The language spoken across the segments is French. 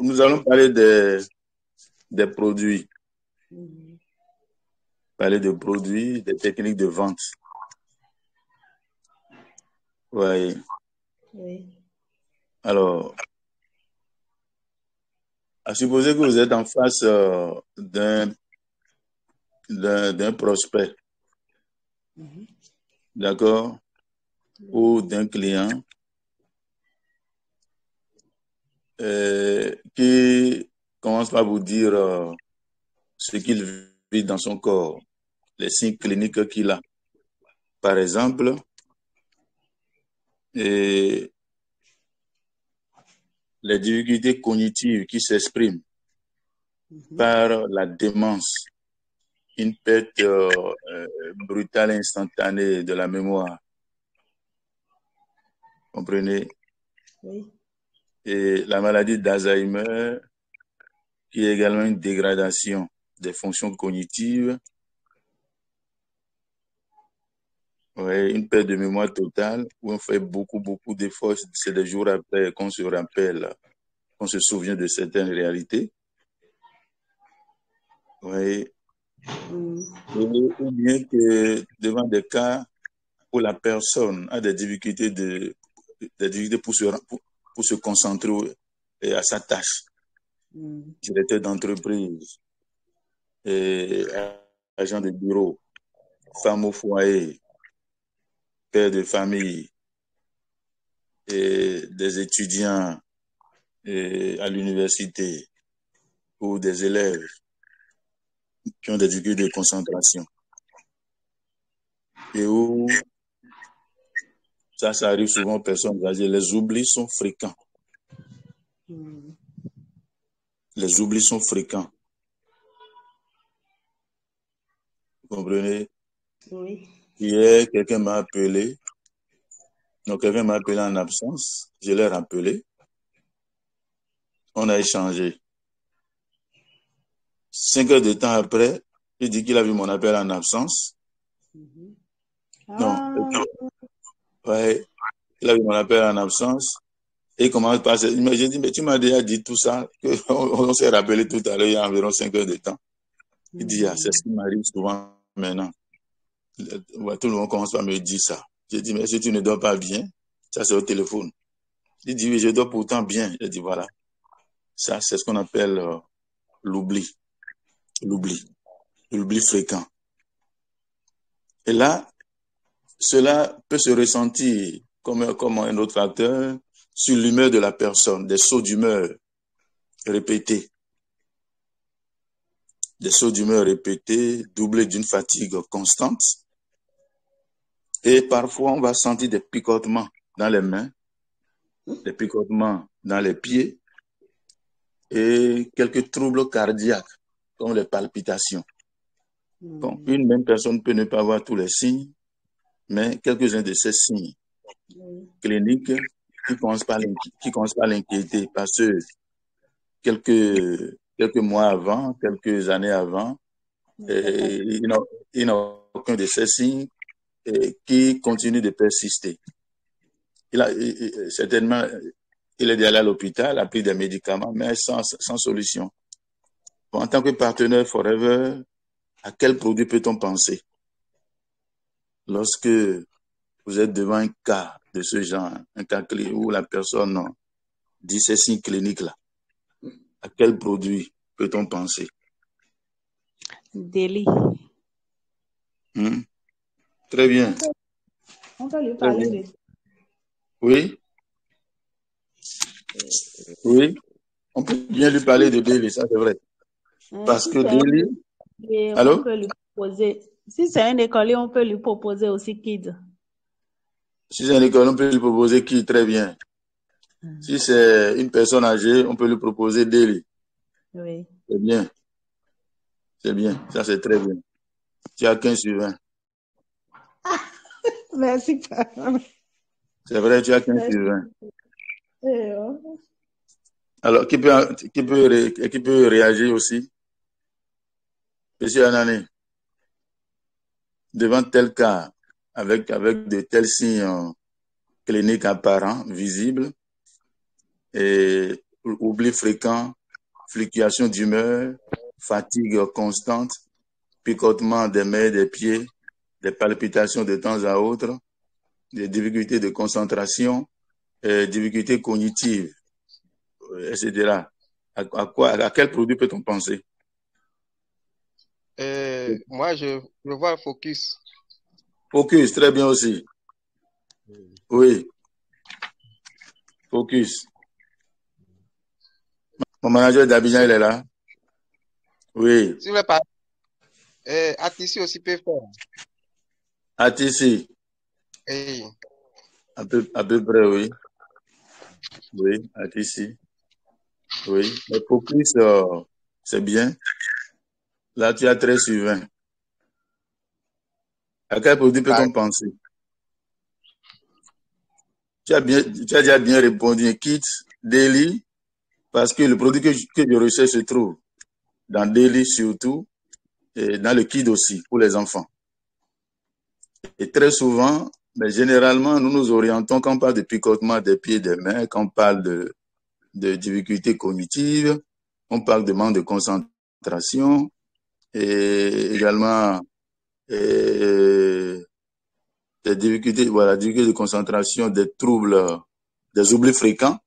nous allons parler des produits. Parler de produits, des techniques de vente. Oui. Oui. Alors, à supposer que vous êtes en face d'un prospect, d'accord, ou d'un client qui commence par vous dire ce qu'il vit dans son corps, les signes cliniques qu'il a. Par exemple, les difficultés cognitives qui s'expriment par la démence, une perte brutale et instantanée de la mémoire. Comprenez? Oui. Et la maladie d'Alzheimer, qui est également une dégradation des fonctions cognitives. Oui, une perte de mémoire totale où on fait beaucoup d'efforts. C'est des jours après qu'on se rappelle, qu'on se souvient de certaines réalités. Oui. Ou bien que devant des cas où la personne a des difficultés pour se concentrer à sa tâche. Directeur d'entreprise, agent de bureau, femme au foyer, père de famille, et des étudiants à l'université ou des élèves qui ont des difficultés de concentration. Et où ça arrive souvent aux personnes âgées, les oublis sont fréquents. Les oublis sont fréquents. Vous comprenez? Oui. Hier, quelqu'un m'a appelé. Donc, quelqu'un m'a appelé en absence. Je l'ai rappelé. On a échangé. 5 heures de temps après, il dit qu'il a vu mon appel en absence. Non. Ouais, il a vu mon appel en absence. Et il commence par se dire, j'ai dit, mais tu m'as déjà dit tout ça, on s'est rappelé tout à l'heure, il y a environ 5 heures de temps. Il dit, c'est ce qui m'arrive souvent maintenant. Ouais, tout le monde commence par me dire ça. J'ai dit, mais si tu ne dors pas bien, ça c'est au téléphone. Il dit, oui, je dors pourtant bien. J'ai dit, voilà. Ça, c'est ce qu'on appelle l'oubli. L'oubli fréquent. Et là, cela peut se ressentir comme un autre facteur sur l'humeur de la personne, des sauts d'humeur répétés. Des sauts d'humeur répétés, doublés d'une fatigue constante. Et parfois, on va sentir des picotements dans les mains, des picotements dans les pieds et quelques troubles cardiaques, comme les palpitations. Bon, une même personne peut ne pas avoir tous les signes, mais quelques-uns de ces signes cliniques qui commencent par l'inquiéter parce que quelques mois avant, quelques années avant, il n'a aucun de ces signes qui continue de persister. Certainement, il est allé à l'hôpital, a pris des médicaments, mais sans solution. Bon, en tant que partenaire Forever, à quel produit peut-on penser lorsque vous êtes devant un cas de ce genre, un cas où la personne dit ces signes cliniques-là? À quel produit peut-on penser? Délit. Très bien. On peut lui parler de... Oui. Oui. On peut bien lui parler de Délit, ça c'est vrai. Parce que Délit... Allô? On peut lui proposer... Si c'est un écolier, on peut lui proposer aussi Kid. Si c'est un écolier, on peut lui proposer Kid, très bien. Si c'est une personne âgée, on peut lui proposer Délit. Oui. C'est bien. C'est bien. Ça, c'est très bien. Tu as 15 sur 20. Merci. C'est vrai, tu as 15 sur 20. Alors, qui peut réagir aussi? Monsieur Anani, devant tel cas, avec de tels signes cliniques apparents, visibles, et oubli fréquent, fluctuation d'humeur, fatigue constante, picotement des mains et des pieds, des palpitations de temps à autre, des difficultés de concentration, difficultés cognitives, etc. À quel produit peut-on penser? Moi, je vois Focus. Focus, très bien aussi. Oui, Focus. Mon manager d'Abidjan, il est là. Oui. S'il veut pas, Atissi aussi peut faire. ATC. Hey. À peu près, oui. Oui, ATC. Oui. Mais Focus, c'est bien. Là, tu as 13 sur 20. À quel produit peut-on penser? Tu as déjà bien répondu. Kit, Daily, parce que le produit que je recherche se trouve dans Daily surtout, et dans le kit aussi, pour les enfants. Et très souvent, mais généralement, nous nous orientons quand on parle de picotement des pieds et des mains, quand on parle de difficultés cognitives, on parle de manque de concentration et également des difficultés, voilà, difficultés de concentration, des troubles, des oublis fréquents.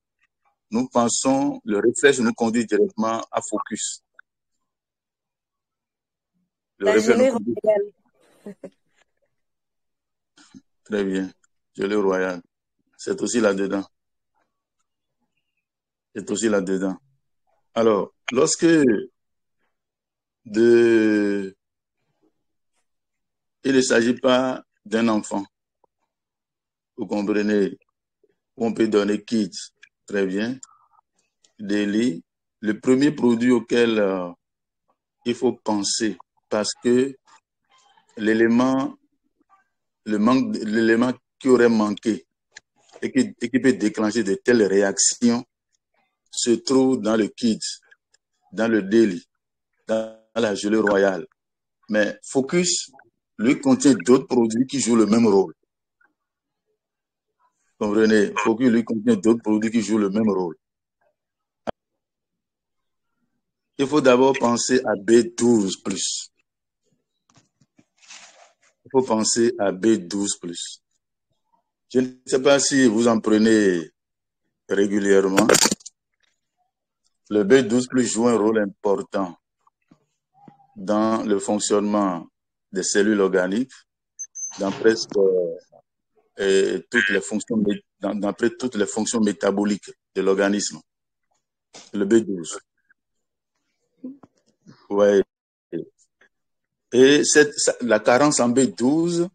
Nous pensons, le réflexe nous conduit directement à Focus. La gelée royale. Très bien. Gelée royale. C'est aussi là-dedans. C'est aussi là-dedans. Alors, lorsque il ne s'agit pas d'un enfant, vous comprenez, on peut donner kids, très bien, daily. Le premier produit auquel il faut penser, parce que l'élément qui aurait manqué et qui peut déclencher de telles réactions se trouve dans le kids, dans le daily, dans la gelée royale. Mais Focus, lui, contient d'autres produits qui jouent le même rôle. Comprenez, Focus, lui, contient d'autres produits qui jouent le même rôle. Il faut d'abord penser à B12+. Il faut penser à B12+. Je ne sais pas si vous en prenez régulièrement. Le B12+ joue un rôle important dans le fonctionnement des cellules organiques, dans presque toutes les fonctions, dans toutes les fonctions métaboliques de l'organisme. Le B12. Ouais. Et la carence en B12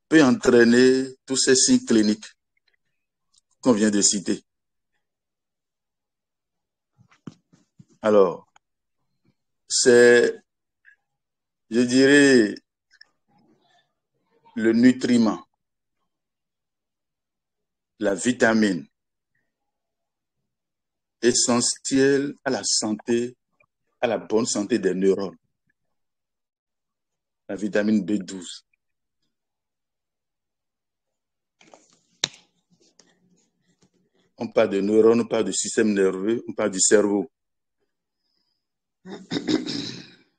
peut entraîner tous ces signes cliniques qu'on vient de citer. Alors, c'est, je dirais, le nutriment, la vitamine essentielle à la santé, à la bonne santé des neurones. La vitamine B12. On parle de neurones, on parle du système nerveux, on parle du cerveau.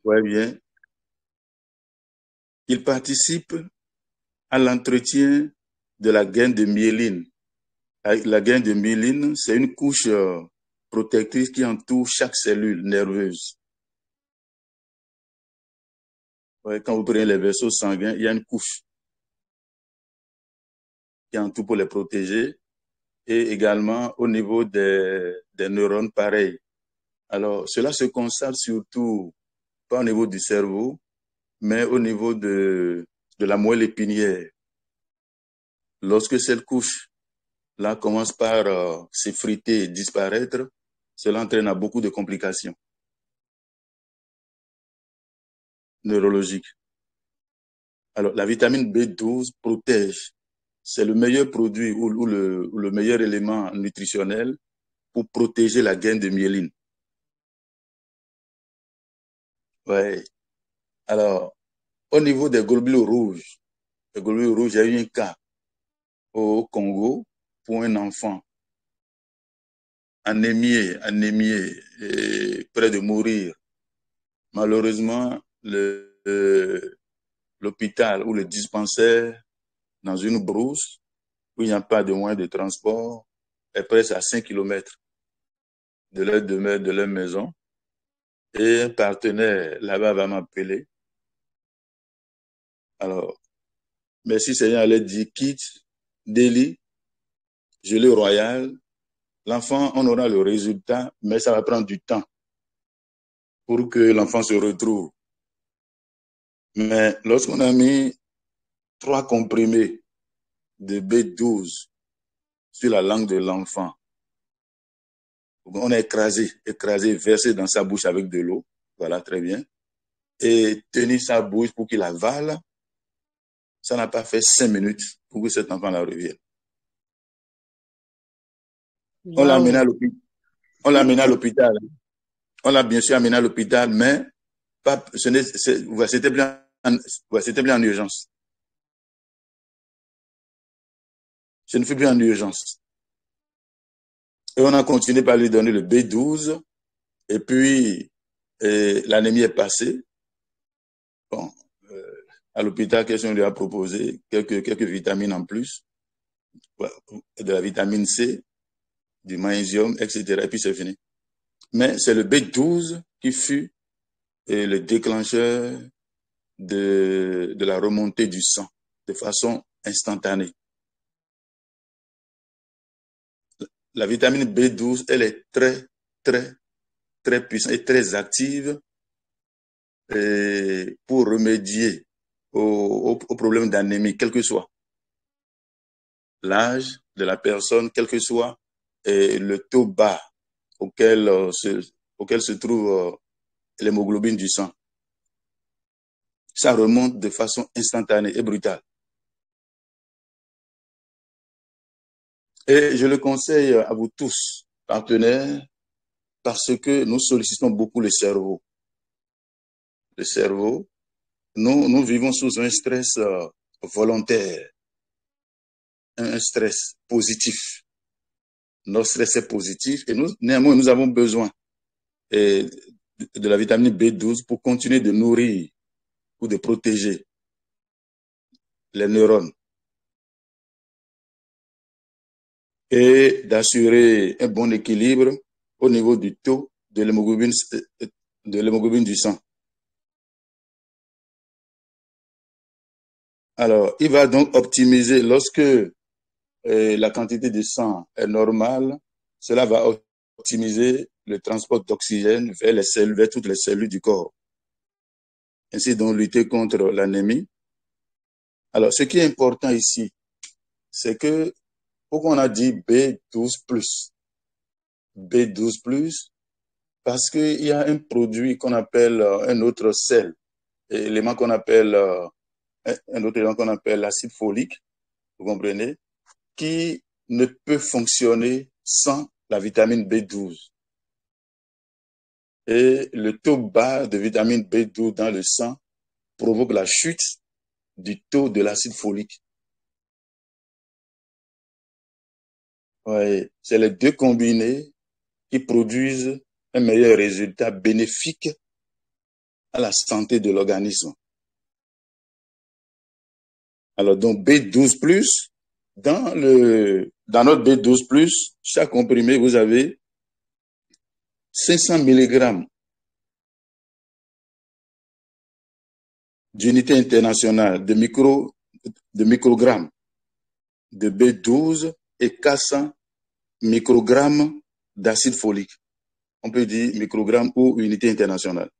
Ouais, bien. Il participe à l'entretien de la gaine de myéline. La gaine de myéline, c'est une couche protectrice qui entoure chaque cellule nerveuse. Ouais, quand vous prenez les vaisseaux sanguins, il y a une couche qui entoure pour les protéger. Et également au niveau des neurones, pareil. Alors, cela se constate surtout, pas au niveau du cerveau, mais au niveau de la moelle épinière. Lorsque cette couche-là commence par s'effriter et disparaître, cela entraîne à beaucoup de complications neurologiques. Alors, la vitamine B12 protège. C'est le meilleur produit ou le meilleur élément nutritionnel pour protéger la gaine de myéline. Ouais. Alors, au niveau des globules rouges, il y a eu un cas au Congo pour un enfant anémié, et près de mourir. Malheureusement, l'hôpital ou le dispensaire dans une brousse où il n'y a pas de moyen de transport est presque à 5 kilomètres de leur demeure, de leur maison. Et un partenaire là-bas va m'appeler. Alors, merci Seigneur, elle dit quitte Delhi, gelée royale. L'enfant, on aura le résultat, mais ça va prendre du temps pour que l'enfant se retrouve. Mais lorsqu'on a mis 3 comprimés de B12 sur la langue de l'enfant, on a écrasé, versé dans sa bouche avec de l'eau, voilà, très bien, et tenu sa bouche pour qu'il avale, ça n'a pas fait 5 minutes pour que cet enfant-là revienne. On l'a amené à l'hôpital. On l'a amené à l'hôpital. On l'a bien sûr amené à l'hôpital, mais c'était plus en urgence. Je ne fus plus en urgence. Et on a continué par lui donner le B12. Et puis, l'anémie est passée. Bon, à l'hôpital, qu'est-ce qu'on lui a proposé? Quelques vitamines en plus. De la vitamine C, du magnésium, etc. Et puis c'est fini. Mais c'est le B12 qui fut le déclencheur de la remontée du sang de façon instantanée. La vitamine B12, elle est très, très, très puissante et très active pour remédier aux problèmes d'anémie, quel que soit l'âge de la personne, quel que soit le taux bas auquel se trouve l'hémoglobine du sang. Ça remonte de façon instantanée et brutale. Et je le conseille à vous tous, partenaires, parce que nous sollicitons beaucoup le cerveau. Le cerveau, nous vivons sous un stress volontaire, un stress positif. Notre stress est positif et néanmoins, nous avons besoin de la vitamine B12 pour continuer de nourrir ou de protéger les neurones et d'assurer un bon équilibre au niveau du taux de l'hémoglobine du sang. Alors, il va donc optimiser lorsque la quantité de sang est normale, cela va optimiser le transport d'oxygène vers les cellules, vers toutes les cellules du corps. Ainsi donc lutter contre l'anémie. Alors, ce qui est important ici, c'est que pourquoi on a dit B12+. B12+, parce qu'il y a un produit qu'on appelle un autre sel, élément qu'on appelle un autre élément qu'on appelle l'acide folique, vous comprenez, qui ne peut fonctionner sans la vitamine B12. Et le taux bas de vitamine B12 dans le sang provoque la chute du taux de l'acide folique. Ouais, c'est les deux combinés qui produisent un meilleur résultat bénéfique à la santé de l'organisme. Alors, donc B12+, dans notre B12+, chaque comprimé, vous avez 500 mg d'unité internationale de microgrammes de B12 et 400 microgrammes d'acide folique. On peut dire microgrammes ou unité internationale.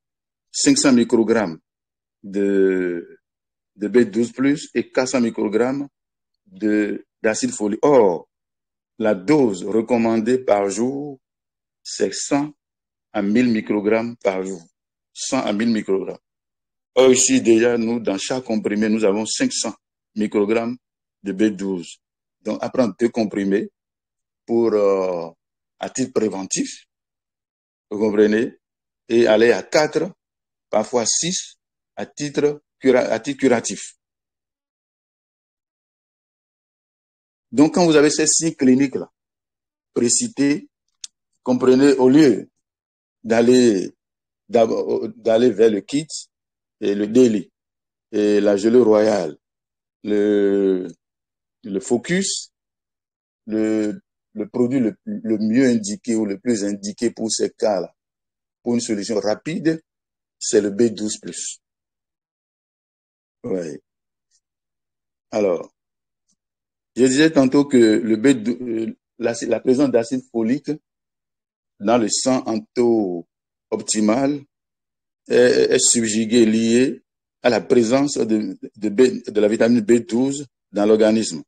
500 microgrammes de B12+, et 400 microgrammes d'acide folique. Or, la dose recommandée par jour, c'est 100 à 1000 microgrammes par jour. 100 à 1000 microgrammes. Or, ici, déjà, nous, dans chaque comprimé, nous avons 500 microgrammes de B12. Donc, à prendre 2 comprimés à titre préventif, vous comprenez, et aller à 4, parfois 6, à titre curatif. Donc, quand vous avez ces signes cliniques-là, précités, comprenez, au lieu d'aller vers le kit et le daily et la gelée royale, le focus, le produit le mieux indiqué ou le plus indiqué pour ces cas-là, pour une solution rapide, c'est le B12+. Ouais. Alors, je disais tantôt que la présence d'acide folique dans le sang en taux optimal est subjuguée, liée à la présence de la vitamine B12 dans l'organisme.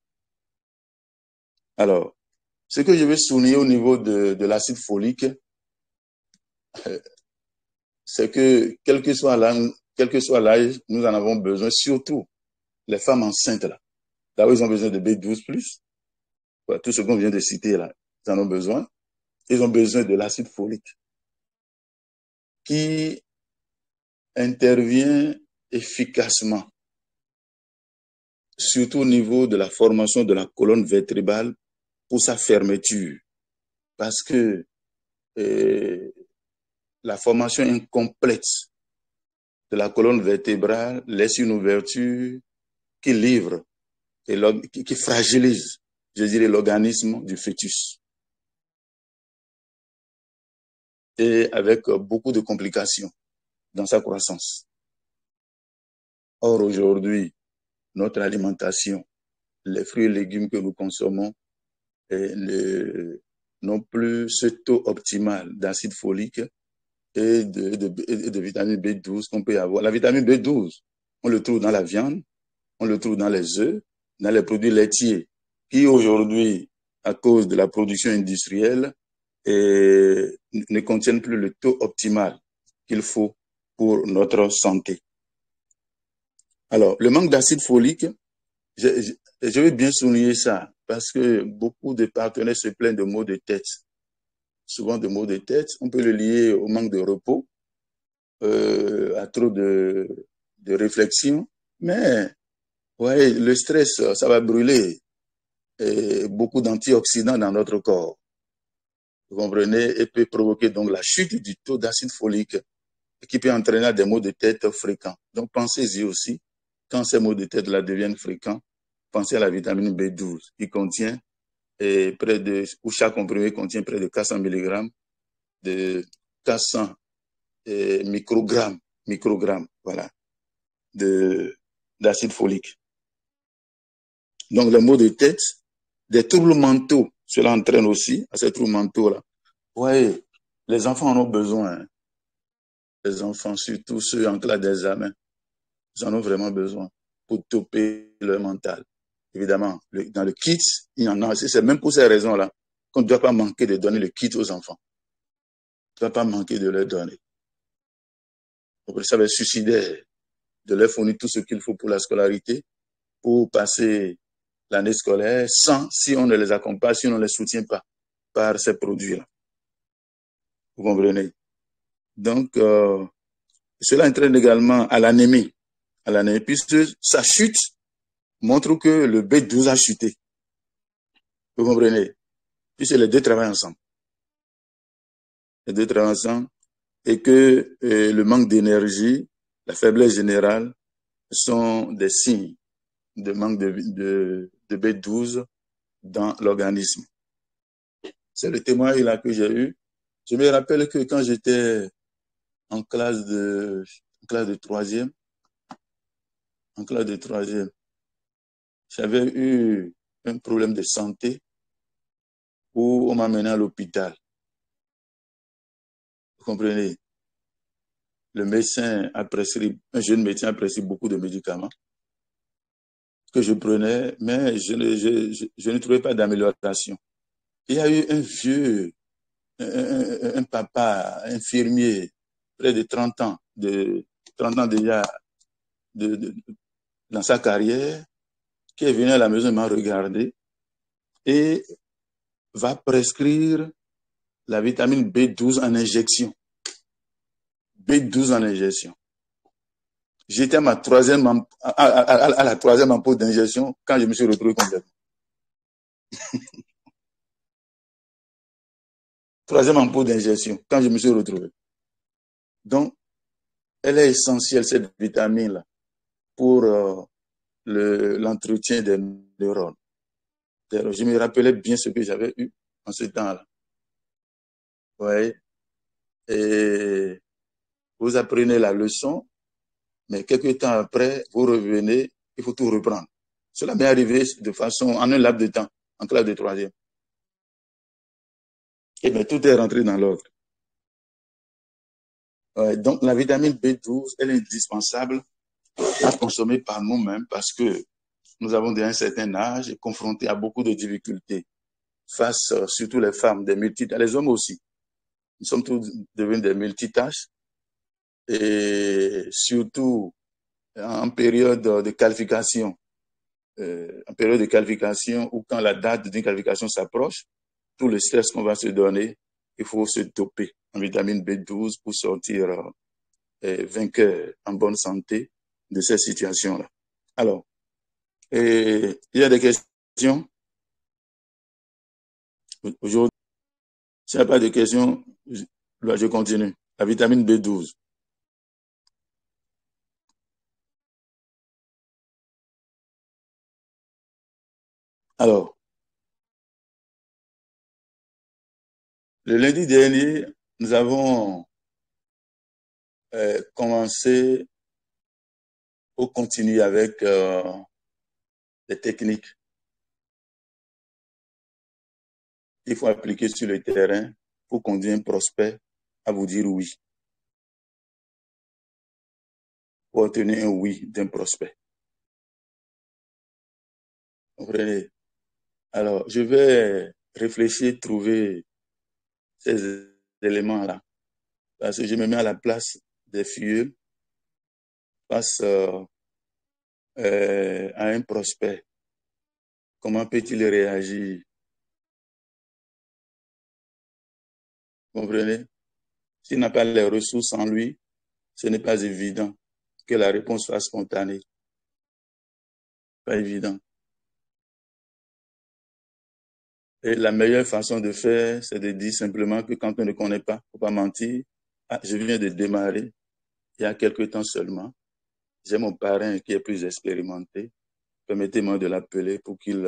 Alors, ce que je veux souligner au niveau de l'acide folique, c'est que quel que soit l'âge, nous en avons besoin, surtout les femmes enceintes là. Là où ils ont besoin de B12+, voilà, tout ce qu'on vient de citer là, ils en ont besoin. Ils ont besoin de l'acide folique qui intervient efficacement, surtout au niveau de la formation de la colonne vertébrale pour sa fermeture. Parce que la formation incomplète de la colonne vertébrale laisse une ouverture qui livre et qui fragilise, je dirais, l'organisme du fœtus. Et avec beaucoup de complications dans sa croissance. Or, aujourd'hui, notre alimentation, les fruits et légumes que nous consommons n'ont plus ce taux optimal d'acide folique et de vitamine B12 qu'on peut avoir. La vitamine B12, on le trouve dans la viande, on le trouve dans les œufs, dans les produits laitiers, qui aujourd'hui, à cause de la production industrielle, ne contiennent plus le taux optimal qu'il faut pour notre santé. Alors, le manque d'acide folique, je veux bien souligner ça, parce que beaucoup de partenaires se plaignent de maux de tête. Souvent de maux de tête, on peut le lier au manque de repos, à trop de réflexion, mais ouais, le stress, ça va brûler beaucoup d'antioxydants dans notre corps. Vous comprenez? Et peut provoquer donc la chute du taux d'acide folique qui peut entraîner des maux de tête fréquents. Donc pensez-y aussi, quand ces maux de tête là deviennent fréquents, pensez à la vitamine B12 qui contient où chaque comprimé contient près de 400 mg de 400 microgrammes, voilà, d'acide folique. Donc les maux de tête, des troubles mentaux, cela entraîne aussi à ces troubles mentaux-là. Ouais, les enfants en ont besoin. Hein. Les enfants, surtout ceux en classe d'examen, ils en ont vraiment besoin pour toper leur mental. Évidemment, dans le kit, il y en a. C'est même pour ces raisons-là qu'on ne doit pas manquer de donner le kit aux enfants. On ne doit pas manquer de leur donner. Ça va être suicidaire de leur fournir tout ce qu'il faut pour la scolarité, pour passer l'année scolaire, si on ne les accompagne, si on ne les soutient pas par ces produits-là. Vous comprenez? Donc, cela entraîne également à l'anémie. Puisque sa chute montre que le B12 a chuté. Vous comprenez? Puisque les deux travaillent ensemble. Et que le manque d'énergie, la faiblesse générale sont des signes de manque de B12 dans l'organisme. C'est le témoignage là que j'ai eu. Je me rappelle que quand j'étais en classe de troisième, j'avais eu un problème de santé où on m'a mené à l'hôpital. Vous comprenez? Le médecin un jeune médecin a prescrit beaucoup de médicaments que je prenais, mais je ne trouvais pas d'amélioration. Il y a eu un papa infirmier, près de 30 ans déjà dans sa carrière, qui est venu à la maison, m'a regardé et va prescrire la vitamine B12 en injection. B12 en injection. J'étais à la troisième ampoule d'injection quand je me suis retrouvé complètement. Troisième ampoule d'injection, quand je me suis retrouvé. Donc, elle est essentielle, cette vitamine-là, pour l'entretien des neurones. Je me rappelais bien ce que j'avais eu en ce temps-là. Ouais. Et vous apprenez la leçon, mais quelques temps après, vous revenez, il faut tout reprendre. Cela m'est arrivé de façon, en un laps de temps, en classe de troisième. Et bien, tout est rentré dans l'ordre. Ouais, donc, la vitamine B12, elle est indispensable à consommer par nous-mêmes parce que nous avons déjà un certain âge et confrontés à beaucoup de difficultés face, surtout les femmes, des multitâches, les hommes aussi. Nous sommes tous devenus des multitâches et surtout en période de qualification. En période de qualification ou quand la date d'une qualification s'approche, tout le stress qu'on va se donner, il faut se doper en vitamine B12 pour sortir vainqueur en bonne santé de cette situation-là. Alors, il y a des questions aujourd'hui. S'il n'y a pas de questions, je continue. La vitamine B12. Alors, le lundi dernier, nous avons commencé ou continué avec les techniques qu'il faut appliquer sur le terrain pour conduire un prospect à vous dire oui. Pour obtenir un oui d'un prospect. Vous comprenez? Alors, je vais réfléchir, trouver ces éléments-là. Parce que je me mets à la place des filles face à un prospect. Comment peut-il réagir? Vous comprenez? S'il n'a pas les ressources en lui, ce n'est pas évident que la réponse soit spontanée. Pas évident. Et la meilleure façon de faire, c'est de dire simplement que quand on ne connaît pas, il ne faut pas mentir. Ah, je viens de démarrer il y a quelque temps seulement. J'ai mon parrain qui est plus expérimenté. Permettez-moi de l'appeler pour qu'il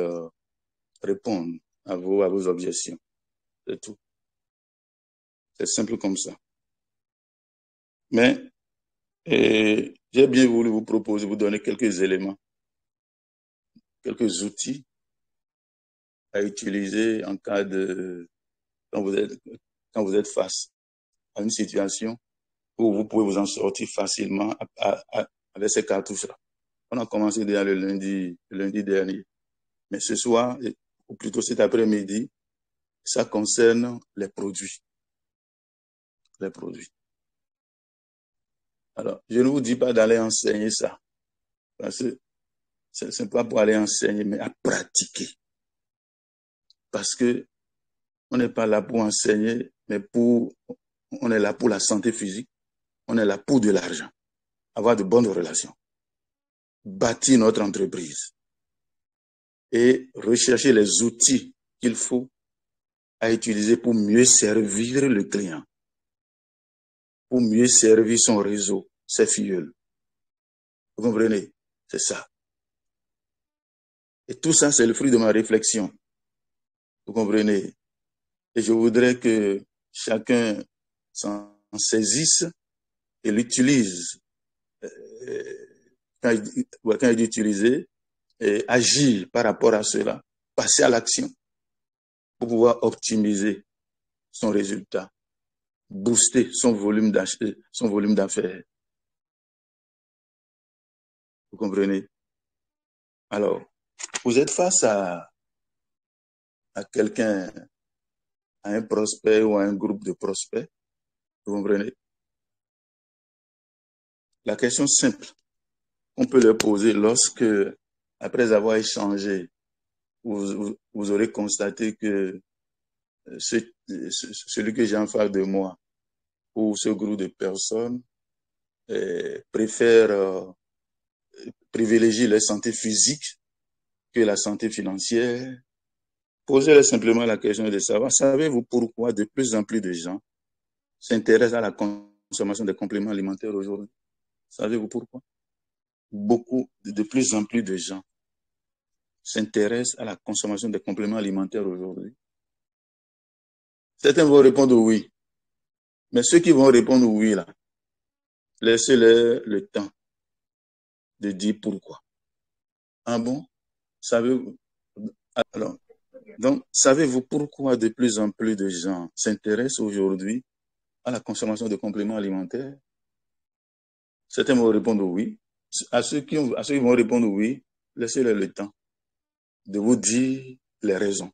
réponde à vos objections. C'est tout. C'est simple comme ça. Mais j'ai bien voulu vous proposer, vous donner quelques éléments, quelques outils à utiliser en cas de... quand vous êtes face à une situation où vous pouvez vous en sortir facilement avec ces cartouches-là. On a commencé déjà le lundi dernier. Mais ce soir, ou plutôt cet après-midi, ça concerne les produits. Les produits. Alors, je ne vous dis pas d'aller enseigner ça, parce que ce n'est pas pour aller enseigner, mais à pratiquer. Parce que on n'est pas là pour enseigner, mais on est là pour la santé physique, on est là pour de l'argent, avoir de bonnes relations, bâtir notre entreprise et rechercher les outils qu'il faut à utiliser pour mieux servir le client, pour mieux servir son réseau, ses filles. Vous comprenez? C'est ça. Et tout ça, c'est le fruit de ma réflexion. Vous comprenez? Et je voudrais que chacun s'en saisisse et l'utilise quand il dit utiliser, et agir par rapport à cela, passer à l'action pour pouvoir optimiser son résultat, booster son volume d'affaires. Vous comprenez? Alors, vous êtes face à quelqu'un, à un prospect ou à un groupe de prospects, vous comprenez? La question simple qu'on peut leur poser lorsque, après avoir échangé, vous aurez constaté que celui que j'ai en face de moi ou ce groupe de personnes préfère privilégier la santé physique que la santé financière, Posez-leur simplement la question de savoir, savez-vous pourquoi de plus en plus de gens s'intéressent à la consommation des compléments alimentaires aujourd'hui? Savez-vous pourquoi? De plus en plus de gens s'intéressent à la consommation des compléments alimentaires aujourd'hui. Certains vont répondre oui. Mais ceux qui vont répondre oui, là, laissez-leur le temps de dire pourquoi. Ah bon? Savez-vous? Alors, donc, savez-vous pourquoi de plus en plus de gens s'intéressent aujourd'hui à la consommation de compléments alimentaires? Certains vont répondre oui. À ceux qui vont répondre oui, laissez-leur le temps de vous dire les raisons.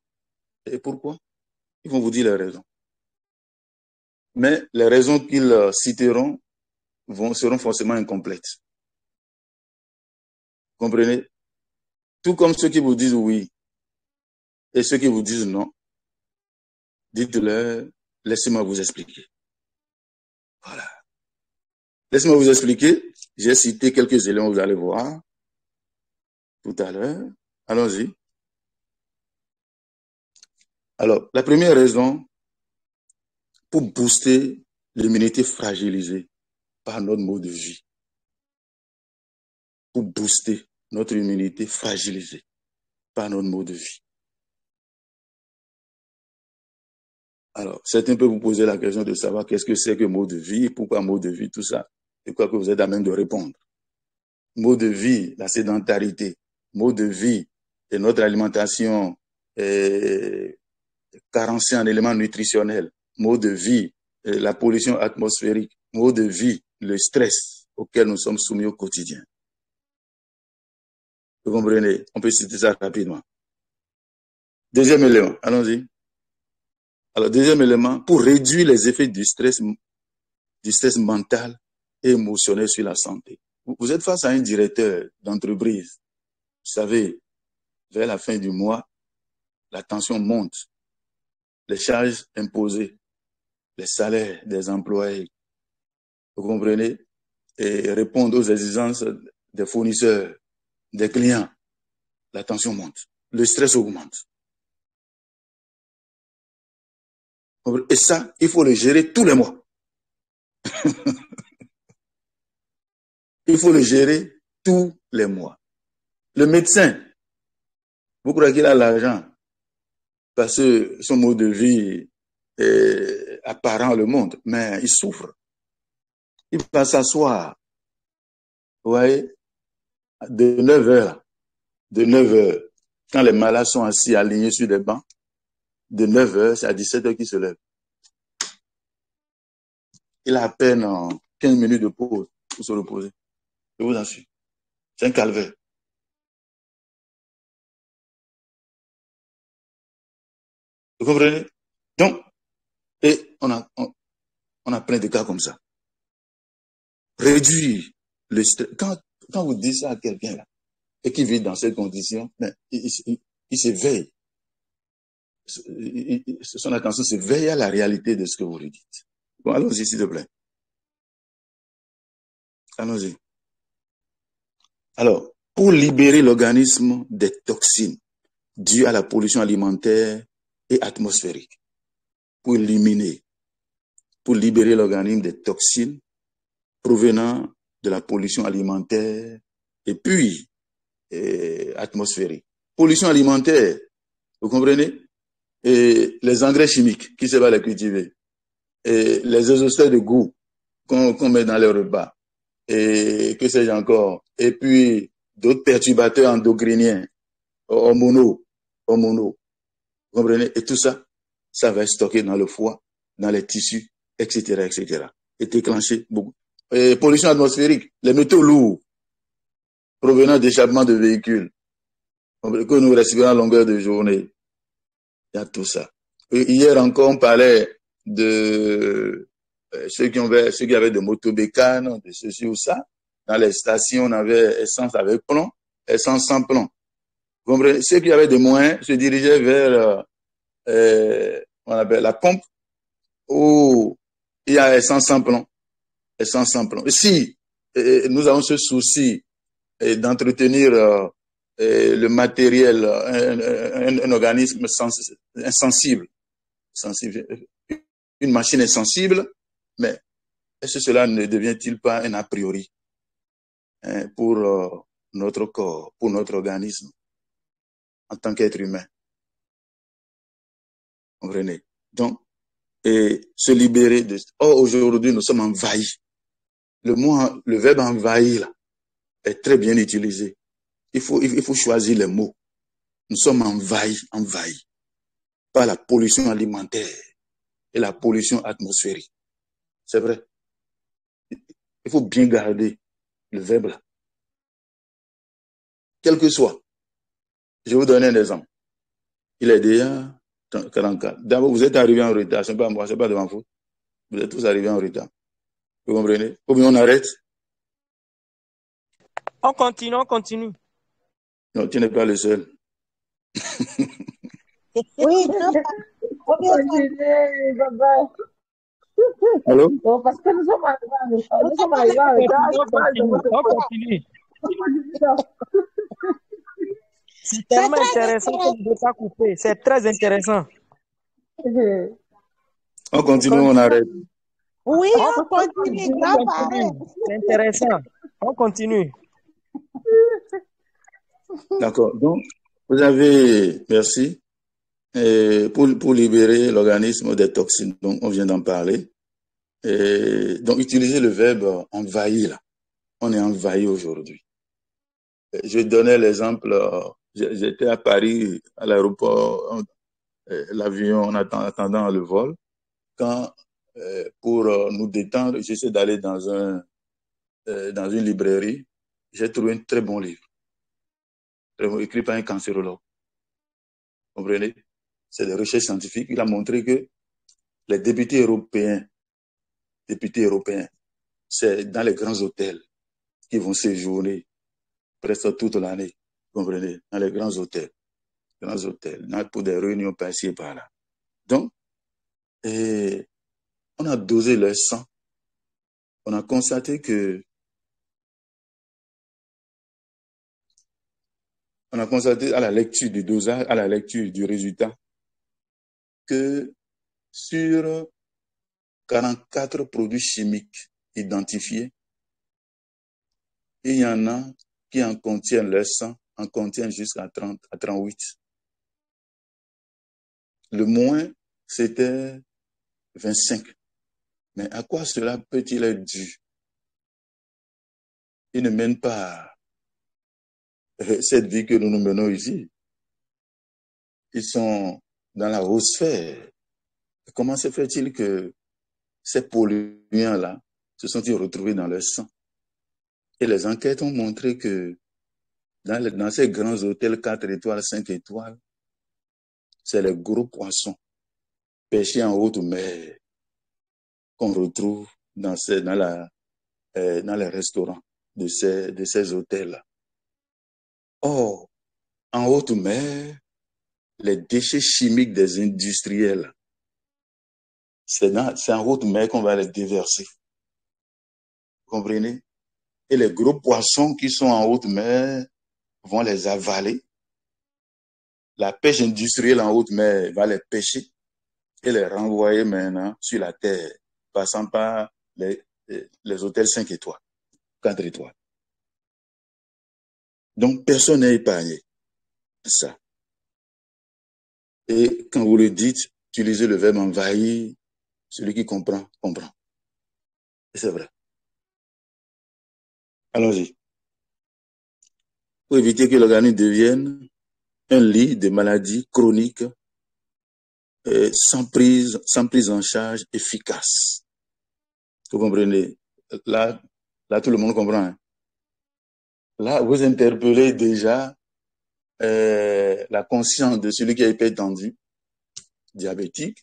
Et pourquoi? Ils vont vous dire les raisons. Mais les raisons qu'ils citeront seront forcément incomplètes. Comprenez? Tout comme ceux qui vous disent oui et ceux qui vous disent non, dites-leur, laissez-moi vous expliquer. Voilà. Laissez-moi vous expliquer. J'ai cité quelques éléments, vous allez voir tout à l'heure. Allons-y. Alors, la première raison, pour booster l'immunité fragilisée par notre mode de vie. Pour booster notre immunité fragilisée par notre mode de vie. Alors, certains peuvent vous poser la question de savoir qu'est-ce que c'est que mode de vie, pourquoi mode de vie, tout ça. Et quoi que vous êtes à même de répondre. Mode de vie, la sédentarité. Mode de vie et notre alimentation carencée en éléments nutritionnels. Mode de vie, la pollution atmosphérique. Mode de vie, le stress auquel nous sommes soumis au quotidien. Vous comprenez? On peut citer ça rapidement. Deuxième élément, allons-y. Alors, deuxième élément, pour réduire les effets du stress mental et émotionnel sur la santé. Vous êtes face à un directeur d'entreprise. Vous savez, vers la fin du mois, la tension monte. Les charges imposées, les salaires des employés, vous comprenez, et répondre aux exigences des fournisseurs, des clients, la tension monte, le stress augmente. Et ça, il faut le gérer tous les mois. Il faut le gérer tous les mois. Le médecin, vous croyez qu'il a l'argent parce que son mode de vie est apparent le monde, mais il souffre. Il va s'asseoir, vous voyez, de 9h, quand les malades sont assis alignés sur des bancs, de 9h, c'est à 17h qu'il se lève. Il a à peine 15 minutes de pause pour se reposer. Je vous assure. C'est un calvaire. Vous comprenez? Donc, et on a plein de cas comme ça. Réduire le stress. Quand vous dites ça à quelqu'un là, et qui vit dans ces conditions, il s'éveille. Son attention s'éveille à la réalité de ce que vous lui dites. Bon, allons-y, s'il te plaît. Allons-y. Alors, pour libérer l'organisme des toxines dues à la pollution alimentaire et atmosphérique, pour libérer l'organisme des toxines provenant de la pollution alimentaire et puis atmosphérique. Pollution alimentaire, vous comprenez? Et les engrais chimiques qui servent à les cultiver, et les exhausteurs de goût qu'on met dans les repas, et que sais-je encore, et puis d'autres perturbateurs endocriniens, hormonaux, vous comprenez? Et tout ça, ça va être stocké dans le foie, dans les tissus, etc., etc. Et déclencher beaucoup. Et pollution atmosphérique, les métaux lourds provenant d'échappements de véhicules que nous respirons à longueur de journée. Il y a tout ça. Et hier encore, on parlait de ceux qui avaient des motobécanes, de ceci ou ça. Dans les stations, on avait essence avec plomb, essence sans plomb. Vous comprenez? Ceux qui avaient des moyens se dirigeaient vers on appelle la pompe où il y a essence sans plomb. Essence sans plomb. Si nous avons ce souci d'entretenir le matériel, un organisme insensible, une machine insensible, mais est-ce que cela ne devient-il pas un a priori pour notre corps, pour notre organisme, en tant qu'être humain? Vous comprenez? Donc, et se libérer de... Or, aujourd'hui, nous sommes envahis. Le verbe envahir là, est très bien utilisé. Il faut choisir les mots. Nous sommes envahis par la pollution alimentaire et la pollution atmosphérique. C'est vrai. Il faut bien garder le verbe là. Quel que soit. Je vais vous donner un exemple. Il est déjà 44. D'abord, vous êtes arrivé en retard. C'est pas moi, c'est pas de ma faute. Vous êtes tous arrivés en retard. Vous comprenez? Ou bien on arrête? On continue. Non, tu n'es pas le seul. Oui, Allô? Non, parce que nous sommes arrivés en retard. On continue. C'est tellement intéressant qu'on ne peut pas couper. C'est très intéressant. On continue, on arrête. Oui, on continue. C'est intéressant. On continue. D'accord. Donc, vous avez, merci, pour libérer l'organisme des toxines. Donc, on vient d'en parler. Donc, utiliser le verbe envahir, là. On est envahi aujourd'hui. Je donnais l'exemple, j'étais à Paris, à l'aéroport, l'avion, en attendant le vol. Quand, pour nous détendre, j'essaie d'aller dans une librairie. J'ai trouvé un très bon livre. Écrit par un cancérologue. Vous comprenez? C'est des recherches scientifiques. Il a montré que les députés européens, c'est dans les grands hôtels qui vont séjourner presque toute l'année. Vous comprenez? Dans les grands hôtels, pour des réunions par-ci et par-là. Donc, on a dosé leur sang. On a constaté à la lecture du dosage, à la lecture du résultat, que sur 44 produits chimiques identifiés, il y en a qui en contiennent leur sang, en contiennent jusqu'à 30 à 38. Le moins, c'était 25. Mais à quoi cela peut-il être dû? Il ne mène pas cette vie que nous nous menons ici. Ils sont dans la haute sphère. Comment se fait-il que ces polluants-là se sont-ils retrouvés dans leur sang? Et les enquêtes ont montré que dans ces grands hôtels 4 étoiles, 5 étoiles, c'est les gros poissons pêchés en haute mer qu'on retrouve dans les restaurants de ces hôtels-là. Or, en haute mer, les déchets chimiques des industriels, c'est en haute mer qu'on va les déverser. Vous comprenez? Et les gros poissons qui sont en haute mer vont les avaler. La pêche industrielle en haute mer va les pêcher et les renvoyer maintenant sur la terre, passant par les hôtels 5 étoiles, 4 étoiles. Donc, personne n'est épargné. Ça. Et quand vous le dites, utilisez le verbe envahir, celui qui comprend, comprend. Et c'est vrai. Allons-y. Pour éviter que l'organisme devienne un lit de maladies chroniques sans prise en charge efficace. Vous comprenez? Là, tout le monde comprend. Hein? Là, vous interpellez déjà la conscience de celui qui a hypertendu, diabétique,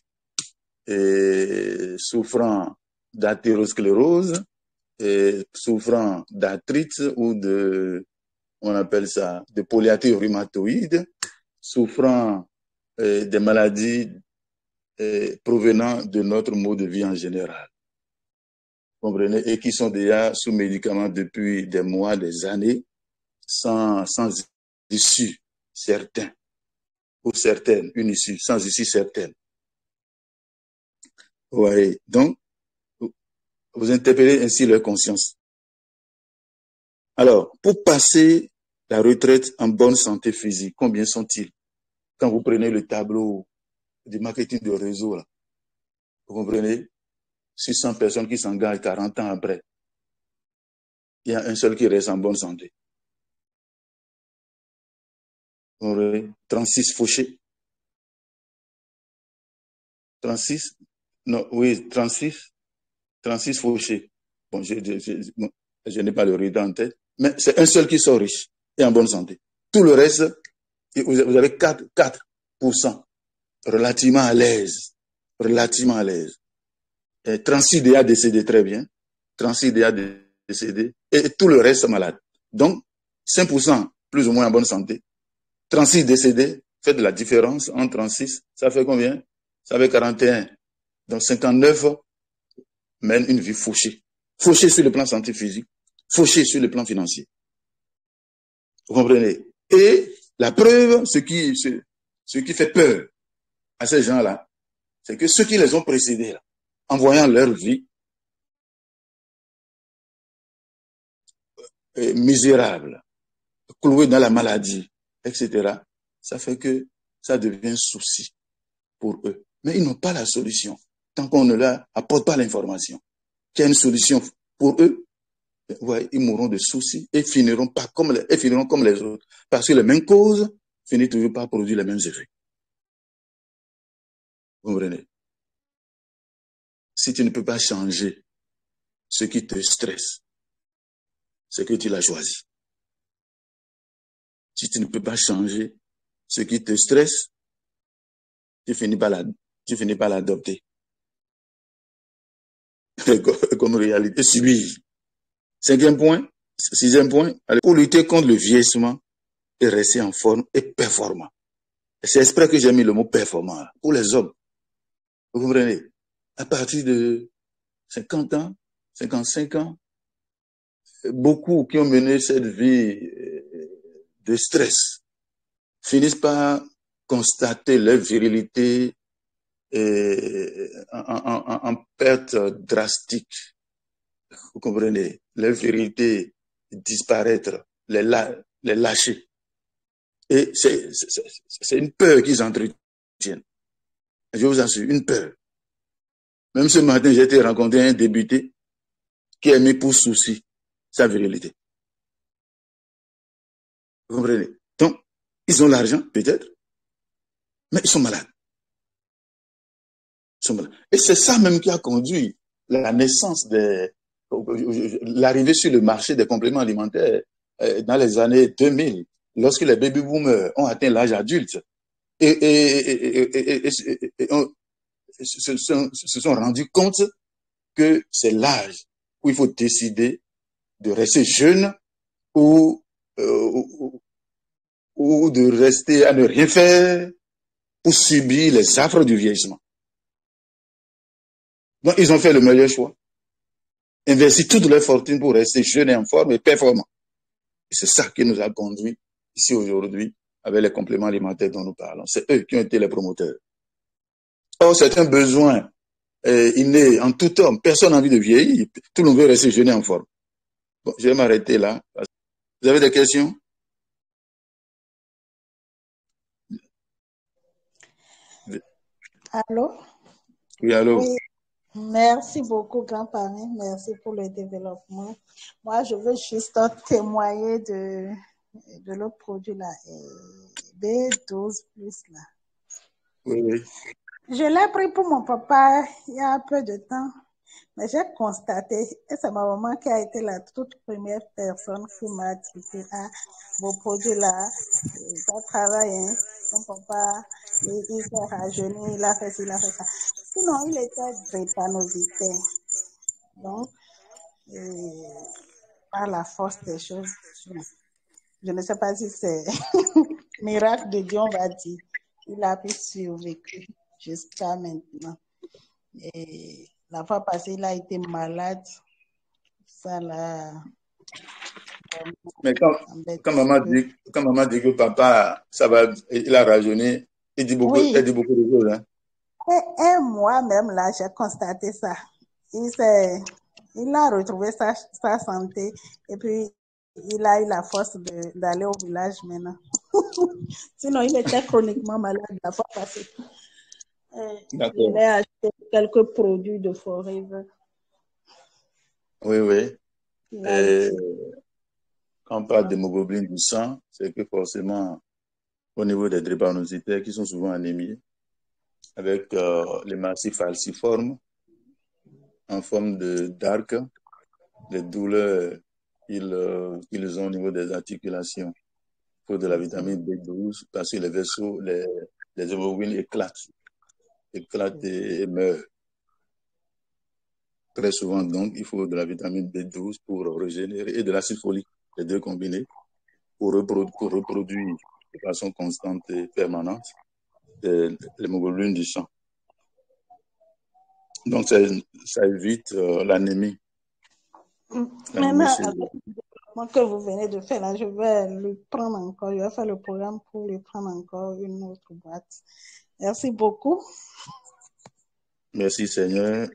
et souffrant d'athérosclérose, et souffrant d'arthrite ou on appelle ça, de polyarthrite rhumatoïde, souffrant des maladies provenant de notre mode de vie en général. Vous comprenez? Et qui sont déjà sous médicaments depuis des mois, des années, sans issue certain ou certaine, une issue sans issue certaine. Ouais. Donc, vous interpellez ainsi leur conscience. Alors, pour passer la retraite en bonne santé physique, combien sont-ils? Quand vous prenez le tableau du marketing de réseau, là, vous comprenez? 600 personnes qui s'engagent 40 ans après. Il y a un seul qui reste en bonne santé. 36 fauchés. 36? Non, oui, 36 fauchés. Bon, je n'ai pas le résultat en tête, mais c'est un seul qui sort riche et en bonne santé. Tout le reste, vous avez 4% relativement à l'aise. Relativement à l'aise. 36 déjà décédés, très bien. 36 déjà décédés. Et tout le reste malade. Donc, 5% plus ou moins en bonne santé. 36 décédés, faites la différence entre 36, ça fait combien? Ça fait 41. Donc 59 mènent une vie fauchée. Fauchée sur le plan santé physique, fauchée sur le plan financier. Vous comprenez? Et la preuve, ce qui fait peur à ces gens-là, c'est que ceux qui les ont précédés, là, en voyant leur vie misérable, clouée dans la maladie, etc., ça fait que ça devient un souci pour eux. Mais ils n'ont pas la solution. Tant qu'on ne leur apporte pas l'information qu'il y a une solution pour eux, ouais, ils mourront de soucis et finiront comme les autres. Parce que les mêmes causes finissent toujours par produire les mêmes effets. Vous comprenez? Si tu ne peux pas changer ce qui te stresse, c'est que tu l'as choisi. Si tu ne peux pas changer ce qui te stresse, tu finis par l'adopter comme réalité subie. Sixième point, pour lutter contre le vieillissement et rester en forme et performant. C'est exprès que j'ai mis le mot performant pour les hommes. Vous comprenez? À partir de 50 ans, 55 ans, beaucoup qui ont mené cette vie de stress finissent par constater leur virilité en perte drastique. Vous comprenez? Leur virilité disparaître, les lâcher. Et c'est une peur qu'ils entretiennent. Je vous assure, une peur. Même ce matin, j'ai été rencontrer un député qui a mis pour souci sa virilité. Vous comprenez? Donc, ils ont l'argent, peut-être, mais ils sont malades. Et c'est ça même qui a conduit la naissance l'arrivée sur le marché des compléments alimentaires dans les années 2000, lorsque les baby boomers ont atteint l'âge adulte et se sont rendus compte que c'est l'âge où il faut décider de rester jeune ou de rester à ne rien faire pour subir les affres du vieillissement. Donc, ils ont fait le meilleur choix. Investir toute leur fortune pour rester jeunes et en forme et performants. Et c'est ça qui nous a conduit ici aujourd'hui avec les compléments alimentaires dont nous parlons. C'est eux qui ont été les promoteurs. Or, c'est un besoin inné en tout homme. Personne n'a envie de vieillir. Tout le monde veut rester jeune et en forme. Bon, je vais m'arrêter là. Vous avez des questions? Allô? Oui, allô? Oui. Merci beaucoup, grand-parrain. Merci pour le développement. Moi, je veux juste témoigner de l'autre produit là, B12+, là. Oui. Je l'ai pris pour mon papa il y a un peu de temps, mais j'ai constaté, et c'est ma maman qui a été la toute première personne qui m'a dit que vos produits là, ça travaille, hein. Mon papa, il s'est rajeuni, il a fait ci, il a fait ça. Sinon, il était drépanocytaire. Donc, par la force des choses, je ne sais pas si c'est miracle de Dieu, on va dire. Il a pu survécu jusqu'à maintenant. Et la fois passée, il a été malade. Ça l'a Mais quand maman dit que papa, ça va, il a rajeuni, il dit beaucoup, Oui. elle dit beaucoup de choses. Hein. Et moi-même, là, j'ai constaté ça. Il a retrouvé sa santé et puis il a eu la force d'aller au village maintenant. Sinon, il était chroniquement malade la fois passée. Il a acheté quelques produits de Forever. Oui, oui. Quand on parle d'hémoglobine du sang, c'est que forcément, au niveau des drépanocytaires qui sont souvent anémiés, avec les massifs falciformes en forme d'arc, les douleurs qu'ils ont au niveau des articulations. Il faut de la vitamine B12 parce que les vaisseaux, les hémoglobines éclatent et meurent. Très souvent, donc, il faut de la vitamine B12 pour régénérer et de l'acide folique, les deux combinés, pour reproduire de façon constante et permanente l'hémoglobine du sang. Donc, ça évite l'anémie. Maintenant, avec le développement que vous venez de faire, là, je vais lui prendre encore, je vais faire le programme pour lui prendre encore une autre boîte. Merci beaucoup. Merci Seigneur.